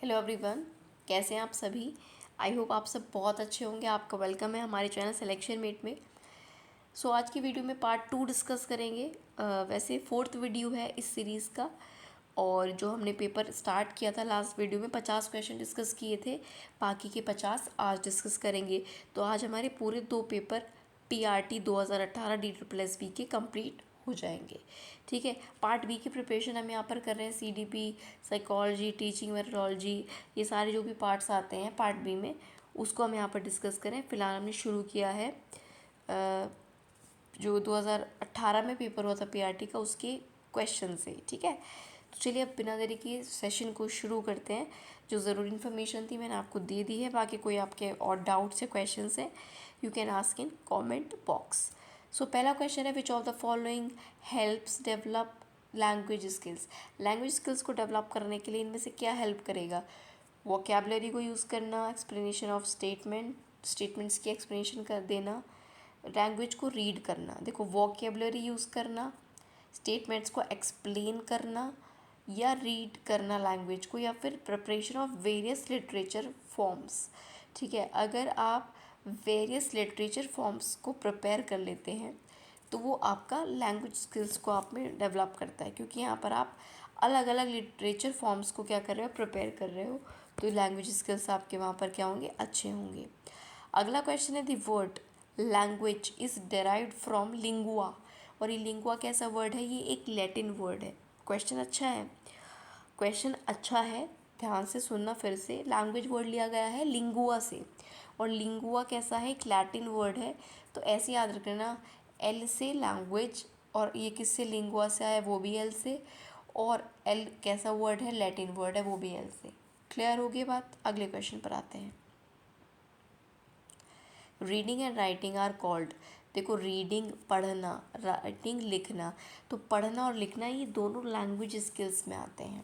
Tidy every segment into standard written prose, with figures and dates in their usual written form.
Hello everyone, कैसे हैं आप सभी। आई होप आप सब बहुत अच्छे होंगे। आपका वेलकम है हमारे चैनल सिलेक्शन मेट में। आज की वीडियो में पार्ट 2 डिस्कस करेंगे। वैसे 4th वीडियो है इस सीरीज़ का, और जो हमने पेपर स्टार्ट किया था लास्ट वीडियो में 50 क्वेश्चन डिस्कस किए थे, बाकी के 50 आज डिस्कस करेंगे। तो आज हमारे पूरे 2 पेपर PRT 2018 DSSB के कंप्लीट हो जाएंगे। ठीक है, पार्ट बी की प्रिपरेशन हम यहाँ पर कर रहे हैं। CDP, साइकोलॉजी, टीचिंग मेथोडोलॉजी, ये सारे जो भी पार्ट्स आते हैं पार्ट बी में, उसको हम यहाँ पर डिस्कस करें। फिलहाल हमने शुरू किया है जो 2018 में पेपर हुआ था PRT का, उसके क्वेश्चन से। ठीक है, तो चलिए अब बिना देरी के सेशन को शुरू करते हैं। जो ज़रूरी इन्फॉर्मेशन थी मैंने आपको दे दी है। बाकी कोई आपके और डाउट्स या क्वेश्चन है, you can ask in comment box. पहला क्वेश्चन है, which of the following helps develop language skills. Language skills को डेवलप करने के लिए इनमें से क्या हेल्प करेगा? वोकैबुलरी को यूज़ करना, एक्सप्लेनेशन ऑफ स्टेटमेंट्स की एक्सप्लेनेशन कर देना, लैंग्वेज को रीड करना। देखो, वोकैबुलरी यूज़ करना, स्टेटमेंट्स को एक्सप्लेन करना या रीड करना लैंग्वेज को, या फिर preparation of various literature forms. ठीक है, अगर आप वेरियस लिटरेचर फॉर्म्स को प्रिपेयर कर लेते हैं तो वो आपका लैंग्वेज स्किल्स को आप में डेवलप करता है, क्योंकि यहाँ पर आप अलग अलग लिटरेचर फॉर्म्स को क्या कर रहे हो, प्रिपेयर कर रहे हो। तो लैंग्वेज स्किल्स आपके वहाँ पर क्या होंगे, अच्छे होंगे। अगला क्वेश्चन है, the word language is derived from lingua. और ये लिंगुआ कैसा वर्ड है? ये एक लैटिन वर्ड है। क्वेश्चन अच्छा है, क्वेश्चन अच्छा है, ध्यान से सुनना फिर से। लैंग्वेज वर्ड लिया गया है लिंगुआ से, और लिंगुआ कैसा है, एक लैटिन वर्ड है। तो ऐसे याद रखना, एल से लैंग्वेज, और ये किससे, लिंगुआ से आया, वो भी एल से, और एल कैसा वर्ड है, लैटिन वर्ड है, वो भी एल से। क्लियर हो गई बात। अगले क्वेश्चन पर आते हैं। Reading and writing are called. देखो, रीडिंग पढ़ना, राइटिंग लिखना, तो पढ़ना और लिखना ये दोनों लैंग्वेज स्किल्स में आते हैं।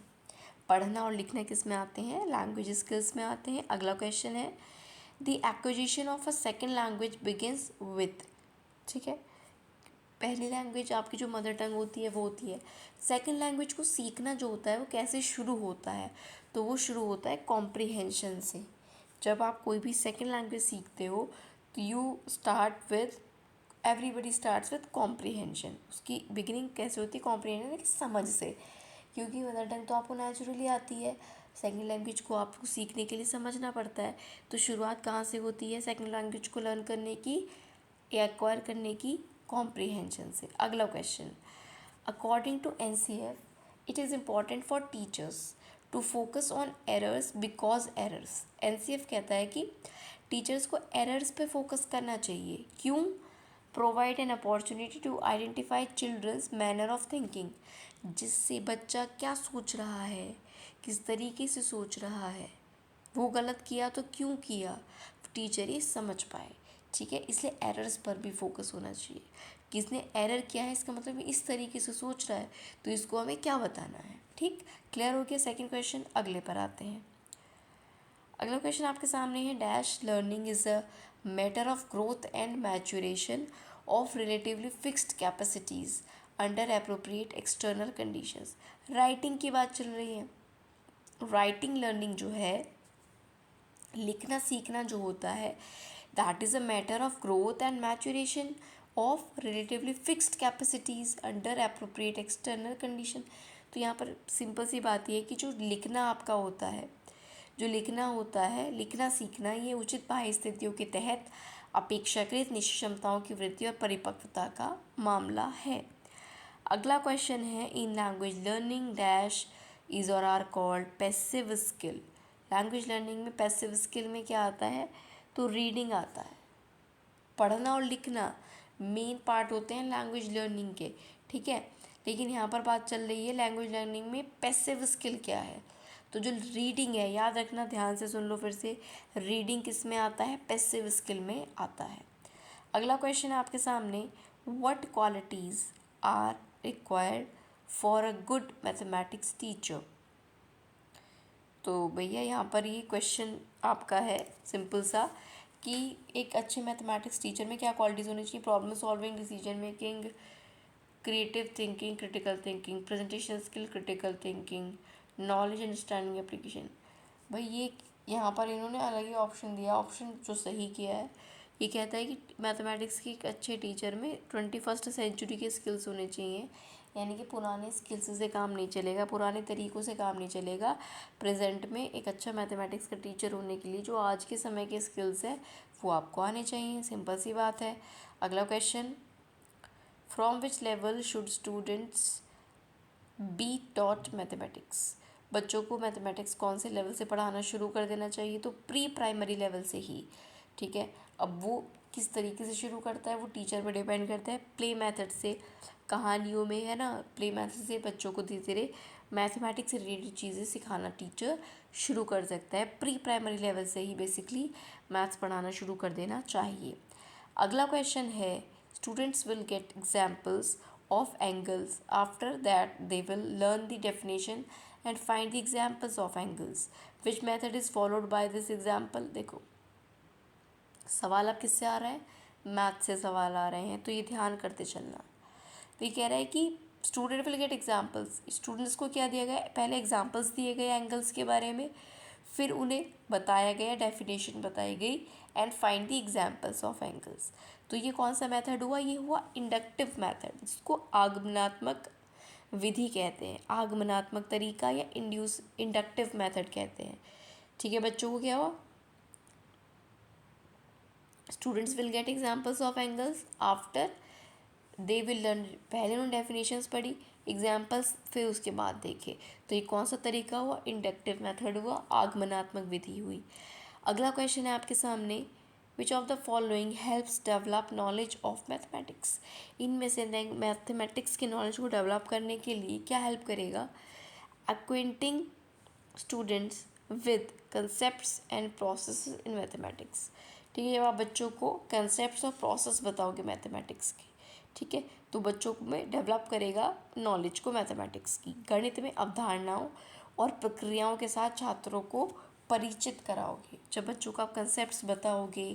पढ़ना और लिखना किस में आते हैं, लैंग्वेज स्किल्स में आते हैं। अगला क्वेश्चन है, the acquisition of a second language begins with. ठीक है, पहली लैंग्वेज आपकी जो मदर टंग होती है वो होती है। सेकेंड लैंग्वेज को सीखना जो होता है वो कैसे शुरू होता है, तो वो शुरू होता है कॉम्प्रिहेंशन से। जब आप कोई भी सेकेंड लैंग्वेज सीखते हो तो you start with, everybody starts with comprehension. उसकी बिगिनिंग कैसे होती है, कॉम्प्रिहेंशन की समझ से, क्योंकि मदर टंग तो आपको नेचुरली आती है, सेकेंड लैंग्वेज को आपको सीखने के लिए समझना पड़ता है। तो शुरुआत कहाँ से होती है सेकेंड लैंग्वेज को लर्न करने की या एक्वायर करने की, कॉम्प्रिहेंशन से। अगला question, according to NCF it is important for teachers to focus on errors because errors. NCF कहता है कि टीचर्स को एरर्स पे फोकस करना चाहिए। क्यों? Provide an opportunity to identify children's manner of thinking, जिससे बच्चा क्या सोच रहा है, किस तरीके से सोच रहा है, वो गलत किया तो क्यों किया, टीचर ये समझ पाए। ठीक है, इसलिए एरर्स पर भी फोकस होना चाहिए। किसने एरर किया है, इसका मतलब इस तरीके से सोच रहा है, तो इसको हमें क्या बताना है। ठीक, क्लियर हो गया सेकंड क्वेश्चन। अगले पर आते हैं। अगला क्वेश्चन आपके सामने है, dash learning is a matter of growth and maturation of relatively fixed capacities under appropriate external conditions. Writing की बात चल रही है। राइटिंग लर्निंग जो है, लिखना सीखना जो होता है, that is a matter of growth and maturation of relatively fixed capacities under appropriate external condition. तो यहाँ पर सिंपल सी बात ये है कि जो लिखना आपका होता है, जो लिखना होता है, लिखना सीखना, ये उचित बाह्य स्थितियों के तहत अपेक्षाकृत निश्चित क्षमताओं की वृद्धि और परिपक्वता का मामला है। अगला क्वेश्चन है, in language learning dash is or are called passive skill. Language learning में पैसिव स्किल में क्या आता है, तो रीडिंग आता है। पढ़ना और लिखना मेन पार्ट होते हैं लैंग्वेज लर्निंग के। ठीक है, लेकिन यहाँ पर बात चल रही है लैंग्वेज लर्निंग में पैसिव स्किल क्या है। तो जो रीडिंग है, याद रखना, ध्यान से सुन लो फिर से, रीडिंग किस में आता है, पैसिव स्किल में आता है। अगला क्वेश्चन है आपके सामने, what qualities are required for a good mathematics teacher. तो भैया यहाँ पर ये क्वेश्चन आपका है सिंपल सा, कि एक अच्छे मैथमेटिक्स टीचर में क्या क्वालिटीज़ होनी चाहिए। Problem solving, decision making, creative thinking, critical thinking, presentation skill, critical thinking, knowledge understanding application. भाई ये यहाँ पर इन्होंने अलग ही ऑप्शन दिया, ऑप्शन जो सही किया है ये कहता है कि मैथमेटिक्स की एक अच्छे टीचर में 21st सेंचुरी के स्किल्स होने चाहिए, यानी कि पुराने स्किल्स से काम नहीं चलेगा, पुराने तरीक़ों से काम नहीं चलेगा। प्रेजेंट में एक अच्छा मैथमेटिक्स का टीचर होने के लिए जो आज के समय के स्किल्स है वो आपको आने चाहिए, सिंपल सी बात है। अगला question, from which level should students be taught mathematics. बच्चों को मैथमेटिक्स कौन से लेवल से पढ़ाना शुरू कर देना चाहिए, तो प्री प्राइमरी लेवल से ही, ठीक है। अब वो किस तरीके से शुरू करता है वो टीचर पर डिपेंड करता है। प्ले मेथड से, कहानियों में है ना, प्ले मेथड से बच्चों को धीरे धीरे मैथमेटिक्स से रिलेटेड चीज़ें सिखाना टीचर शुरू कर सकता है। प्री प्राइमरी लेवल से ही बेसिकली मैथ्स पढ़ाना शुरू कर देना चाहिए। अगला क्वेश्चन है, students will get examples of angles. After that they will learn the definition and find the examples of angles. Which method is followed by this example? देखो सवाल अब किससे आ रहा है, मैथ से सवाल आ रहे हैं, तो ये ध्यान करते चलना। तो ये कह रहा है कि student will get examples, students को क्या दिया गया, पहले एग्जाम्पल्स दिए गए एंगल्स के बारे में, फिर उन्हें बताया गया, डेफिनेशन बताई गई, and find the examples of angles. तो ये कौन सा मेथड हुआ, ये हुआ इंडक्टिव मेथड, जिसको आगमनात्मक विधि कहते हैं, आगमनात्मक तरीका या इंडक्टिव मेथड कहते हैं। ठीक है बच्चों को क्या हुआ, students will get examples of angles, after they will learn, पहले उन्होंने डेफिनेशंस पढ़ी, एग्जाम्पल्स फिर उसके बाद देखे। तो ये कौन सा तरीका हुआ, इंडक्टिव मेथड हुआ, आगमनात्मक विधि हुई। अगला क्वेश्चन है आपके सामने, विच of the following helps develop knowledge of mathematics. इनमें से मैथमेटिक्स की नॉलेज को डेवलप करने के लिए क्या हेल्प करेगा, acquainting students with concepts and process in mathematics. ठीक है, जब आप बच्चों को कंसेप्ट्स और प्रोसेस बताओगे मैथमेटिक्स के, ठीक है, तो बच्चों में डेवलप करेगा नॉलेज को मैथमेटिक्स की। गणित में अवधारणाओं और प्रक्रियाओं के साथ छात्रों को परिचित कराओगे। जब बच्चों को आप कंसेप्ट्स बताओगे,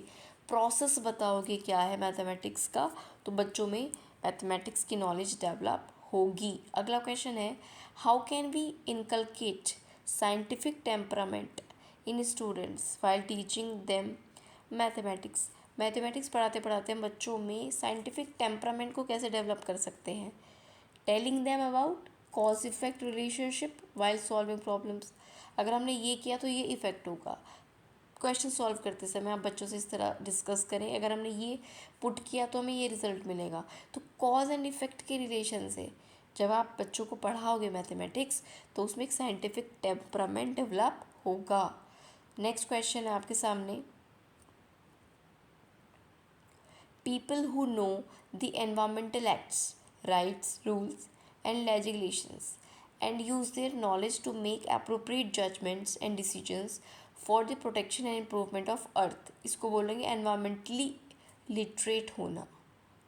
प्रोसेस बताओगे क्या है मैथमेटिक्स का, तो बच्चों में मैथमेटिक्स की नॉलेज डेवलप होगी। अगला क्वेश्चन है, how can we inculcate scientific temperament in students while teaching them mathematics. Mathematics पढ़ाते पढ़ाते हम बच्चों में साइंटिफिक टेम्परामेंट को कैसे डेवलप कर सकते हैं, telling them about cause effect relationship while solving problems. अगर हमने ये किया तो ये इफ़ेक्ट होगा, क्वेश्चन सॉल्व करते समय आप बच्चों से इस तरह डिस्कस करें, अगर हमने ये पुट किया तो हमें ये रिजल्ट मिलेगा। तो कॉज एंड इफ़ेक्ट के रिलेशन से जब आप बच्चों को पढ़ाओगे मैथमेटिक्स, तो उसमें एक साइंटिफिक टेम्परामेंट डेवलप होगा। नेक्स्ट क्वेश्चन है आपके सामने, people who know the environmental acts, rights, rules and legislations and use their knowledge to make appropriate judgments and decisions for the protection and improvement of earth। इसको बोलेंगे environmentally literate होना।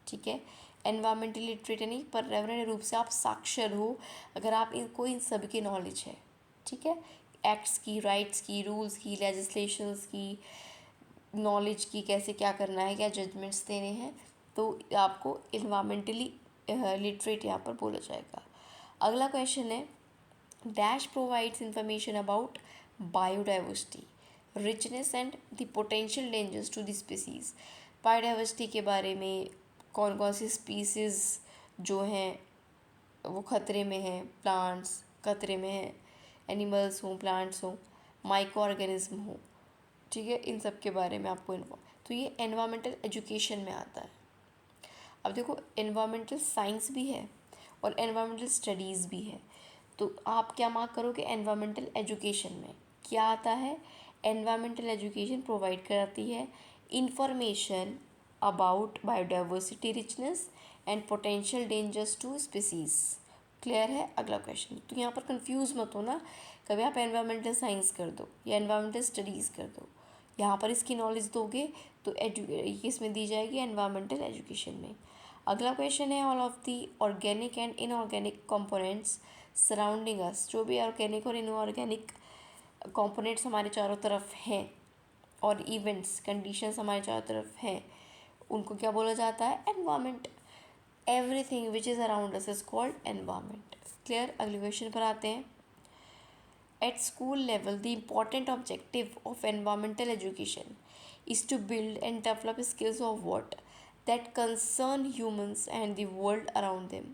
ठीक है, environmentally literate यानी पर्यावरणीय रूप से आप साक्षर हो, अगर आप इनको इन सभी की नॉलेज है, ठीक है, एक्ट्स की, राइट्स की, रूल्स की, लेजिस्लेशंस की, नॉलेज की, कैसे क्या करना है, क्या जजमेंट्स देने हैं, तो आपको इन्वामेंटली लिटरेट यहाँ पर बोला जाएगा। अगला क्वेश्चन है, dash provides information about biodiversity, richness and the potential dangers to the species. Biodiversity के बारे में कौन कौन सी स्पीसीज़ जो हैं वो खतरे में हैं, प्लांट्स खतरे में हैं, एनिमल्स हों, प्लांट्स हों, माइक्रो ऑर्गेनिज्म हो, ठीक है, इन सब के बारे में आपको तो ये एनवायरमेंटल एजुकेशन में आता है। अब देखो एनवायरमेंटल साइंस भी है और एनवायरमेंटल स्टडीज़ भी है, तो आप क्या मार्क करोगे, एनवायरमेंटल एजुकेशन में क्या आता है, एनवायरमेंटल एजुकेशन प्रोवाइड कराती है information about biodiversity, richness and potential dangers to species. Clear है। अगला क्वेश्चन, तो यहाँ पर कंफ्यूज मत हो ना, कभी आप एनवायरमेंटल साइंस कर दो या एनवायरमेंटल स्टडीज़ कर दो, यहाँ पर इसकी नॉलेज दोगे तो इसमें दी जाएगी एनवायरमेंटल एजुकेशन में। अगला क्वेश्चन है, all of the organic and inorganic components surrounding us. जो भी ऑर्गेनिक और इनऑर्गेनिक कंपोनेंट्स हमारे चारों तरफ हैं और इवेंट्स, कंडीशंस हमारे चारों तरफ हैं, उनको क्या बोला जाता है, environment. Everything which is around us is called environment. Clear. अगले क्वेश्चन पर आते हैं, At school level, the important objective of environmental education is to build and develop skills of what that concern humans and the world around them.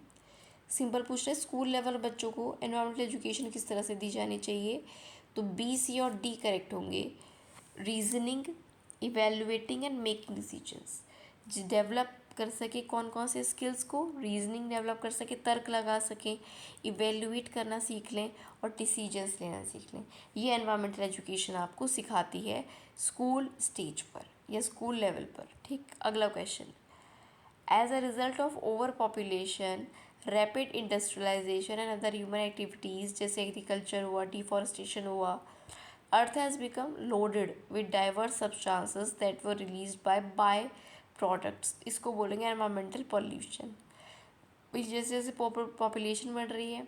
Simple पूछ रहे school level बच्चों को environmental education किस तरह से दी जानी चाहिए, तो बी, सी और डी करेक्ट होंगे. Reasoning, evaluating and making decisions, develop कर सके कौन कौन से स्किल्स को, रीजनिंग डेवलप कर सके, तर्क लगा सकें, इवेलुएट करना सीख लें और डिसीजंस लेना सीख लें. ये एनवायरमेंटल एजुकेशन आपको सिखाती है स्कूल स्टेज पर या स्कूल लेवल पर. ठीक, अगला question. As a result of over population, rapid industrialization and other human activities जैसे एग्रीकल्चर हुआ, डिफॉरेस्टेशन हुआ, earth has become loaded with diverse substances that were released by products. इसको बोलेंगे एनवायरमेंटल पॉल्यूशन. जैसे जैसे पॉपुलेशन बढ़ रही है,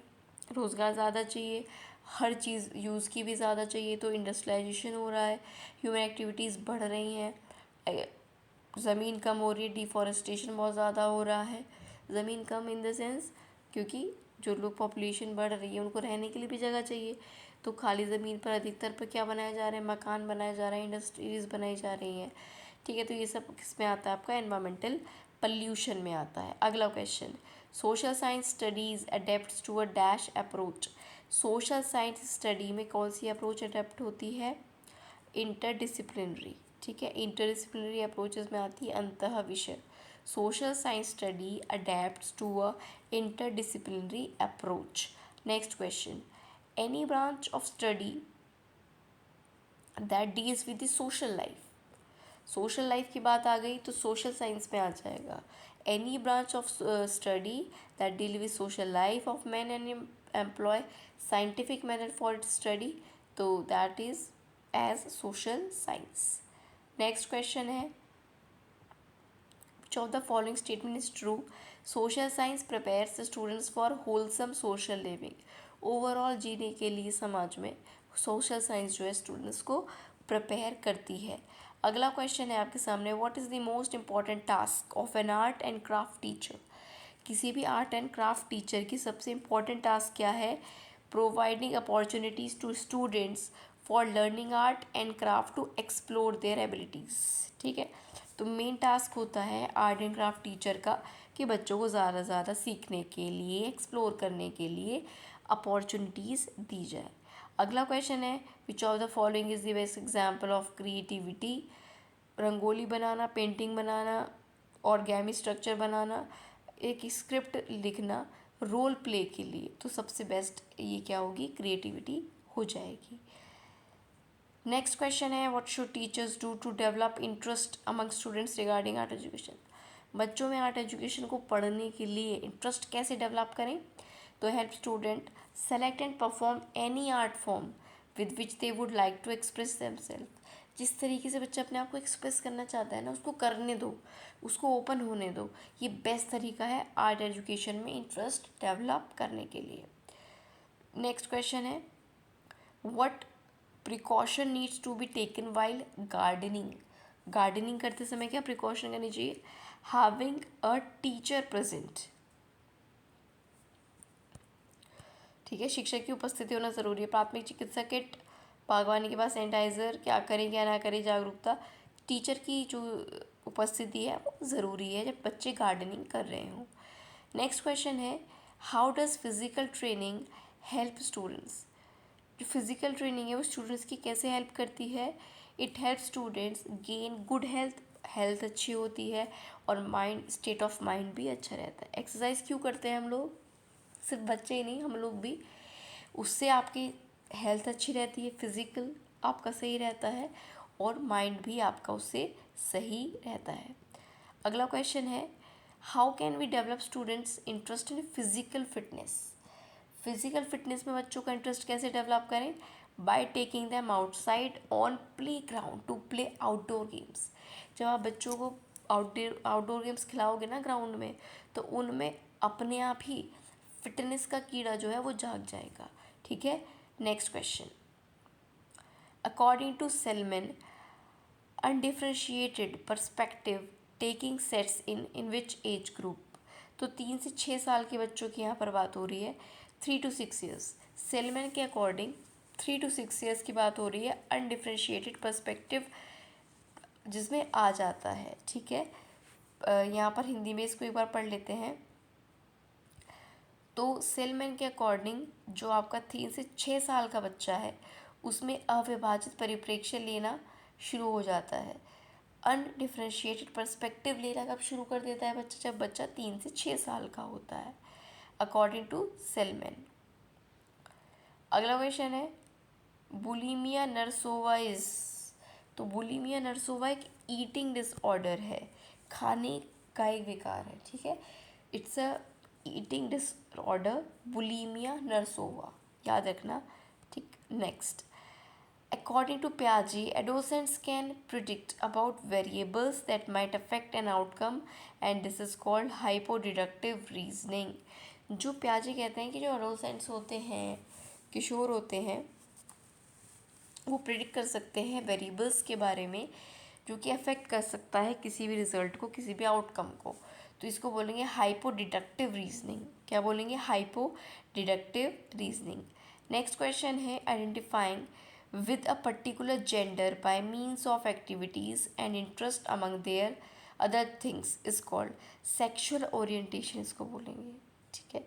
रोज़गार ज़्यादा चाहिए, हर चीज़ यूज़ की भी ज़्यादा चाहिए, तो इंडस्ट्रियलाइजेशन हो रहा है, ह्यूमन एक्टिविटीज़ बढ़ रही हैं, ज़मीन कम हो रही है, डिफॉरेस्टेशन बहुत ज़्यादा हो रहा है. ज़मीन कम इन द सेंस क्योंकि जो लोग पॉपुलेशन बढ़ रही है उनको रहने के लिए भी जगह चाहिए, तो खाली ज़मीन पर अधिकतर पर क्या बनाया जा रहा है, मकान बनाए जा रहे हैं, इंडस्ट्रीज़ बनाई जा रही हैं. ठीक है, तो ये सब किस में आता है, आपका एनवायरमेंटल पॉल्यूशन में आता है. अगला question. Social science studies adept to a dash approach. Social science study में कौन सी अप्रोच अडेप्ट होती है, इंटरडिसिप्लिनरी. ठीक है, इंटरडिसिप्लिनरी अप्रोचेस में आती है अंतः विषय. Social science study adapts to a interdisciplinary approach. Next question. Any branch of study that deals with the social life. Social life की बात आ गई तो सोशल साइंस में आ जाएगा. Any branch of study that deal with social life of man and employ scientific method for it study, तो that is as social science. Next question है, which of the following statement is true? Social science prepares the students for wholesome social living. Overall जीने के लिए समाज में social science जो है students को प्रिपेयर करती है. अगला क्वेश्चन है आपके सामने. What is the most important task of an art and craft teacher. किसी भी आर्ट एंड क्राफ्ट टीचर की सबसे इम्पॉर्टेंट टास्क क्या है, providing opportunities to students for learning art and craft to explore their abilities. ठीक है, तो main task होता है आर्ट एंड क्राफ्ट टीचर का कि बच्चों को ज़्यादा से ज़्यादा सीखने के लिए, एक्सप्लोर करने के लिए अपॉर्चुनिटीज़ दी जाए. अगला क्वेश्चन है, which of the following is the best example of creativity. Rangoli बनाना, पेंटिंग बनाना, ऑर्गेमी स्ट्रक्चर बनाना, एक स्क्रिप्ट लिखना रोल प्ले के लिए, तो सबसे बेस्ट ये क्या होगी, क्रिएटिविटी हो जाएगी. नेक्स्ट क्वेश्चन है, what should teachers do to develop interest among students regarding art education. बच्चों में आर्ट एजुकेशन को पढ़ने के लिए इंटरेस्ट कैसे डेवलप करें, तो help student select and perform any art form with which they would like to express themself. जिस तरीके से बच्चा अपने आप को एक्सप्रेस करना चाहता है ना, उसको करने दो, उसको ओपन होने दो. ये बेस्ट तरीका है आर्ट एजुकेशन में इंटरेस्ट डेवलप करने के लिए. नेक्स्ट क्वेश्चन है, what precaution needs to be taken while gardening. Gardening करते समय क्या प्रिकॉशन करनी चाहिए, हैविंग अ टीचर प्रेजेंट. ठीक है, शिक्षक की उपस्थिति होना ज़रूरी है. प्राथमिक चिकित्सा किट, बागवानी के बाद सैनिटाइज़र, क्या करें क्या ना करें जागरूकता. टीचर की जो उपस्थिति है वो ज़रूरी है जब बच्चे गार्डनिंग कर रहे हों. नेक्स्ट क्वेश्चन है, how does physical training help students. जो फिज़िकल ट्रेनिंग है वो स्टूडेंट्स की कैसे हेल्प करती है, it help students gain good health. Health अच्छी होती है और माइंड, स्टेट ऑफ माइंड भी अच्छा रहता है. एक्सरसाइज क्यों करते हैं हम लोग, सिर्फ बच्चे ही नहीं, हम लोग भी. उससे आपकी हेल्थ अच्छी रहती है, फिज़िकल आपका सही रहता है और माइंड भी आपका उससे सही रहता है. अगला क्वेश्चन है, how can we develop students interest in physical fitness. Physical fitness में बच्चों का इंटरेस्ट कैसे डेवलप करें, by taking them outside on play ground to play outdoor games. जब आप बच्चों को आउटडोर गेम्स खिलाओगे ना ग्राउंड में, तो उनमें अपने आप ही फिटनेस का कीड़ा जो है वो जाग जाएगा. ठीक है. Next question, according to Selman, undifferentiated perspective taking sets in which age group. तो 3 से 6 साल के बच्चों की यहाँ पर बात हो रही है, 3 to 6 ईयर्स. सेलमन के अकॉर्डिंग 3 to 6 ईयर्स की बात हो रही है, अनडिफ्रेंशिएटेड पर्सपेक्टिव जिसमें आ जाता है, ठीक है। यहाँ पर हिंदी में इसको एक बार पढ़ लेते हैं। तो सेलमैन के अकॉर्डिंग जो आपका 3 से 6 साल का बच्चा है उसमें अविभाजित परिप्रेक्ष्य लेना शुरू हो जाता है। अनडिफ्रेंशिएटेड पर्सपेक्टिव लेना कब शुरू कर देता है बच्चा? जब बच्चा 3 से 6 साल का होता है, अकॉर्डिंग टू सेलमैन। अगला क्वेश्चन है बुलिमिया नर्सोवाइज। तो बुलिमिया नर्सोवा एक ईटिंग डिसऑर्डर है, खाने का एक विकार है, ठीक है। It's a eating disorder, bulimia nervosa, याद रखना, ठीक। Next, according to Piaget, adolescents can predict about variables that might affect an outcome and this is called hypodeductive reasoning। जो Piaget कहते हैं कि जो adolescents होते हैं, किशोर होते हैं, वो प्रिडिक्ट कर सकते हैं वेरिएबल्स के बारे में जो कि अफेक्ट कर सकता है किसी भी रिजल्ट को, किसी भी आउटकम को। तो इसको बोलेंगे हाइपो डिडक्टिव रीजनिंग। क्या बोलेंगे? Hypo deductive reasoning. Next question है identifying with a particular gender by means of activities and interest among their other things is called sexual orientation, इसको बोलेंगे, ठीक है।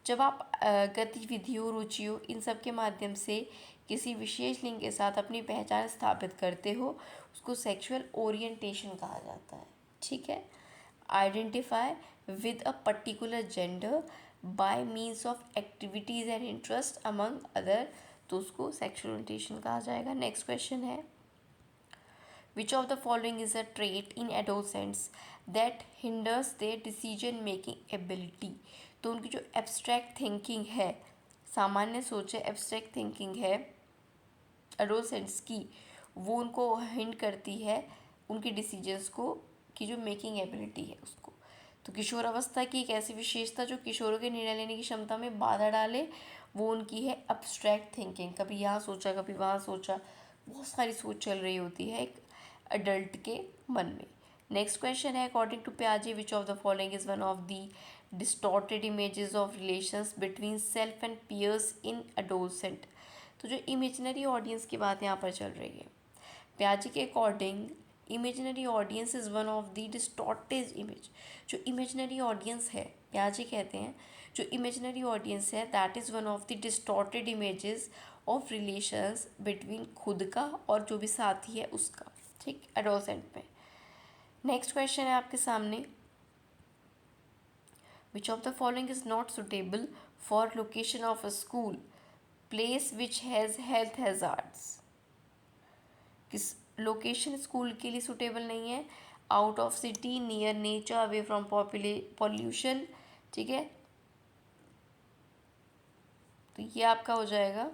जब आप गतिविधियों, रुचियों, इन सब के माध्यम से किसी विशेष लिंग के साथ अपनी पहचान स्थापित करते हो उसको सेक्सुअल ओरिएंटेशन कहा जाता है, ठीक है। Identify with a particular gender bye means of activities and interest among other, तो उसको सेक्सुअल ओरिएंटेशन कहा जाएगा। नेक्स्ट क्वेश्चन है which of the following is a trait in adolescents that hinders there decision making ability. तो उनकी जो abstract thinking है, सामान्य सोच है, एब्स्ट्रैक्ट थिंकिंग है एडोलसेंट्स की, वो उनको हिंट करती है उनके डिसीजंस को की जो मेकिंग एबिलिटी है उसको। तो किशोर अवस्था की एक ऐसी विशेषता जो किशोरों के निर्णय लेने की क्षमता में बाधा डाले वो उनकी है एब्स्ट्रैक्ट थिंकिंग। कभी यहाँ सोचा, कभी वहाँ सोचा, बहुत सारी सोच चल रही होती है एक अडल्ट के मन में। नेक्स्ट क्वेश्चन है according to Piaget which of the following is one of the distorted images of relations between self and peers in adolescent. तो जो इमेजिनरी ऑडियंस की बात यहाँ पर चल रही है, Piaget के according imaginary audience is one of the distorted image. जो इमेजिनरी ऑडियंस है, Piaget कहते हैं जो इमेजिनरी ऑडियंस है that is one of the distorted images of relations between खुद का और जो भी साथी है उसका, ठीक, एडोलसेंट में। नेक्स्ट क्वेश्चन है आपके सामने विच of the following is not suitable for location of a school place which has health hazards. किस लोकेशन स्कूल के लिए सुटेबल नहीं है? Out of city, near nature, away from pollution, ठीक है। तो ये आपका हो जाएगा